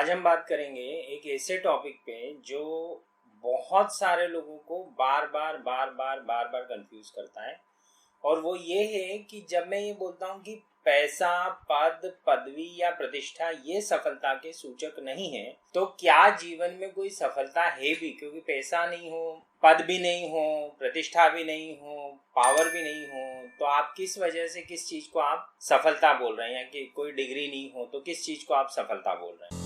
आज हम बात करेंगे एक ऐसे टॉपिक पे जो बहुत सारे लोगों को बार बार कंफ्यूज करता है। और वो ये है कि जब मैं ये बोलता हूँ कि पैसा, पद, पदवी या प्रतिष्ठा ये सफलता के सूचक नहीं है, तो क्या जीवन में कोई सफलता है भी? क्योंकि पैसा नहीं हो, पद भी नहीं हो, प्रतिष्ठा भी नहीं हो, पावर भी नहीं हो, तो आप किस वजह से किस चीज को आप सफलता बोल रहे हैं? या कि कोई डिग्री नहीं हो तो किस चीज को आप सफलता बोल रहे हैं?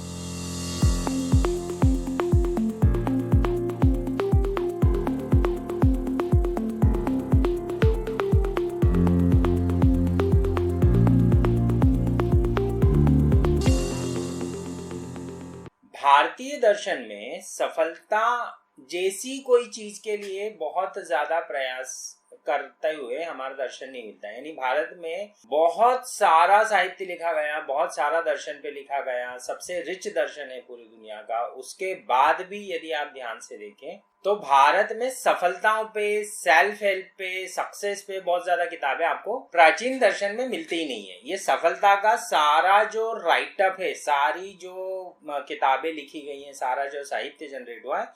भारतीय दर्शन में सफलता जैसी कोई चीज के लिए बहुत ज्यादा प्रयास करते हुए हमारा दर्शन नहीं मिलता है। यानी भारत में बहुत सारा साहित्य लिखा गया, बहुत सारा दर्शन पे लिखा गया, सबसे रिच दर्शन है पूरी दुनिया का। उसके बाद भी यदि आप ध्यान से देखें तो भारत में सफलताओं पे, सेल्फ हेल्प पे, सक्सेस पे बहुत ज्यादा किताबें आपको प्राचीन दर्शन में मिलती ही नहीं है। ये सफलता का सारा जो राइटअप है, सारी जो किताबें लिखी गई हैं, सारा जो साहित्य जनरेट हुआ है,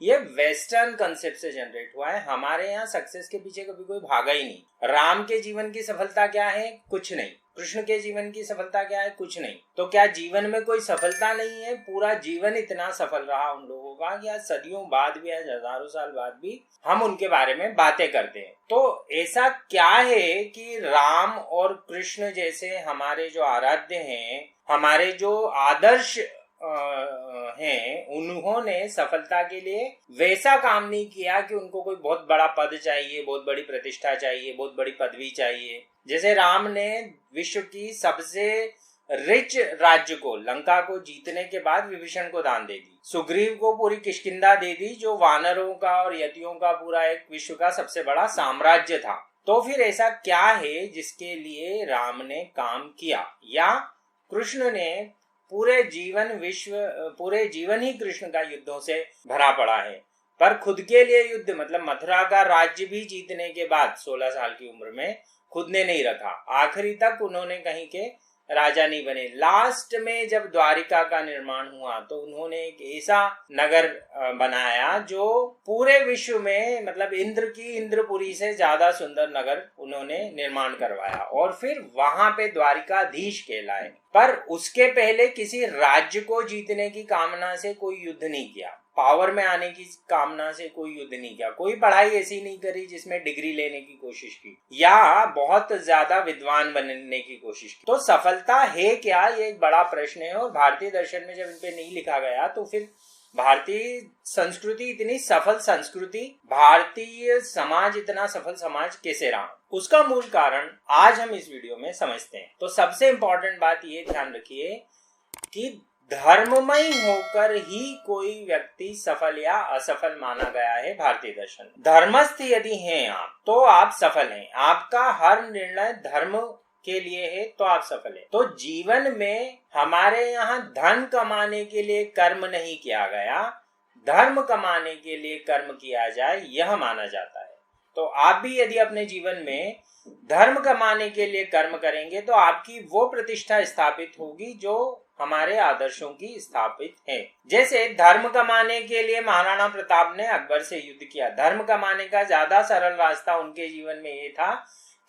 ये वेस्टर्न कंसेप्ट से जनरेट हुआ है। हमारे यहाँ सक्सेस के पीछे कभी कोई भागा ही नहीं। राम के जीवन की सफलता क्या है? कुछ नहीं। कृष्ण के जीवन की सफलता क्या है? कुछ नहीं। तो क्या जीवन में कोई सफलता नहीं है? पूरा जीवन इतना सफल रहा उन लोगों का कि आज सदियों बाद भी, आज हजारों साल बाद भी हम उनके बारे में बातें करते हैं। तो ऐसा क्या है कि राम और कृष्ण जैसे हमारे जो आराध्य हैं, हमारे जो आदर्श हैं, उन्होंने सफलता के लिए वैसा काम नहीं किया कि उनको कोई बहुत बड़ा पद चाहिए, बहुत बड़ी प्रतिष्ठा चाहिए, बहुत बड़ी पदवी चाहिए। जैसे राम ने विश्व की सबसे रिच राज्य को, लंका को जीतने के बाद विभीषण को दान दे दी, सुग्रीव को पूरी किष्किंधा दे दी, जो वानरों का और यतियों का पूरा एक विश्व का सबसे बड़ा साम्राज्य था। तो फिर ऐसा क्या है जिसके लिए राम ने काम किया? या कृष्ण ने पूरे जीवन ही कृष्ण का युद्धों से भरा पड़ा है, पर खुद के लिए युद्ध, मतलब मथुरा का राज्य भी जीतने के बाद 16 साल की उम्र में खुद ने नहीं रखा। आखिरी तक उन्होंने कहीं के राजा नहीं बने। लास्ट में जब द्वारिका का निर्माण हुआ तो उन्होंने एक ऐसा नगर बनाया जो पूरे विश्व में, मतलब इंद्रपुरी से ज्यादा सुंदर नगर उन्होंने निर्माण करवाया, और फिर वहां पे द्वारिकाधीश कहलाए। पर उसके पहले किसी राज्य को जीतने की कामना से कोई युद्ध नहीं किया, पावर में आने की कामना से कोई युद्ध नहीं किया, कोई पढ़ाई ऐसी नहीं करी जिसमें डिग्री लेने की कोशिश की या बहुत ज्यादा विद्वान बनने की कोशिश की। तो सफलता है क्या, ये एक बड़ा प्रश्न है। और भारतीय दर्शन में जब इन पे नहीं लिखा गया तो फिर भारतीय संस्कृति इतनी सफल संस्कृति, भारतीय समाज इतना सफल समाज कैसे रहा? उसका मूल कारण आज हम इस वीडियो में समझते हैं। तो सबसे इंपॉर्टेंट बात ये ध्यान रखिए कि धर्ममय होकर ही कोई व्यक्ति सफल या असफल माना गया है भारतीय दर्शन। धर्मस्थ यदि हैं आप तो आप सफल हैं। आपका हर निर्णय धर्म के लिए है तो आप सफल हैं। तो जीवन में हमारे यहाँ धन कमाने के लिए कर्म नहीं किया गया, धर्म कमाने के लिए कर्म किया जाए, यह माना जाता है। तो आप भी यदि अपने जीवन में धर्म कमाने के लिए कर्म करेंगे तो आपकी वो प्रतिष्ठा स्थापित होगी जो हमारे आदर्शों की स्थापित है। जैसे धर्म कमाने के लिए महाराणा प्रताप ने अकबर से युद्ध किया। धर्म कमाने का ज्यादा सरल रास्ता उनके जीवन में ये था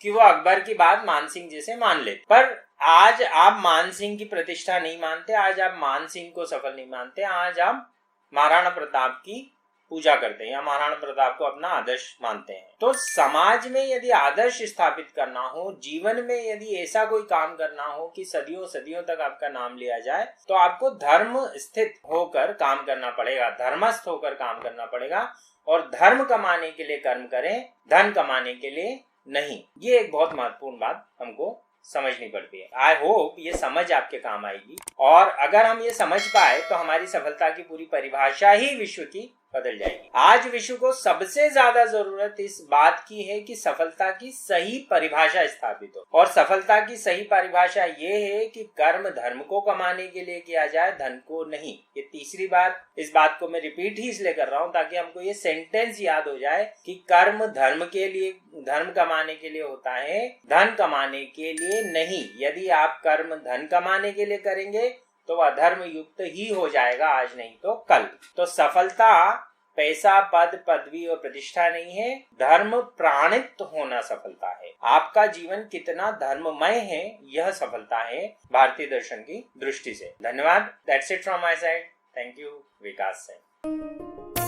कि वो अकबर की बात मान सिंह जैसे मान लेते। पर आज आप मान सिंह की प्रतिष्ठा नहीं मानते, आज आप मान सिंह को सफल नहीं मानते, आज आप महाराणा प्रताप की पूजा करते हैं या महाराणा प्रताप को अपना आदर्श मानते हैं। तो समाज में यदि आदर्श स्थापित करना हो, जीवन में यदि ऐसा कोई काम करना हो कि सदियों सदियों तक आपका नाम लिया जाए, तो आपको धर्म स्थित होकर काम करना पड़ेगा, धर्मस्थ होकर काम करना पड़ेगा। और धर्म कमाने के लिए कर्म करें, धन कमाने के लिए नहीं। ये एक बहुत महत्वपूर्ण बात हमको समझनी पड़ती है। आई होप ये समझ आपके काम आएगी, और अगर हम ये समझ पाए तो हमारी सफलता की पूरी परिभाषा ही विश्व की बदल जाएगी। आज विश्व को सबसे ज्यादा जरूरत इस बात की है कि सफलता की सही परिभाषा स्थापित हो। और सफलता की सही परिभाषा ये है कि कर्म धर्म को कमाने के लिए किया जाए, धन को नहीं। ये तीसरी बात, इस बात को मैं रिपीट ही इसलिए कर रहा हूं ताकि हमको ये सेंटेंस याद हो जाए कि कर्म धर्म के लिए, धर्म कमाने के लिए होता है, धन कमाने के लिए नहीं। यदि आप कर्म धन कमाने के लिए करेंगे तो वह धर्म युक्त ही हो जाएगा, आज नहीं तो कल। तो सफलता पैसा, पद, पदवी और प्रतिष्ठा नहीं है, धर्म प्राणित होना सफलता है। आपका जीवन कितना धर्ममय है, यह सफलता है भारतीय दर्शन की दृष्टि से। धन्यवाद। That's it from my side. Thank you. Vikas Singh.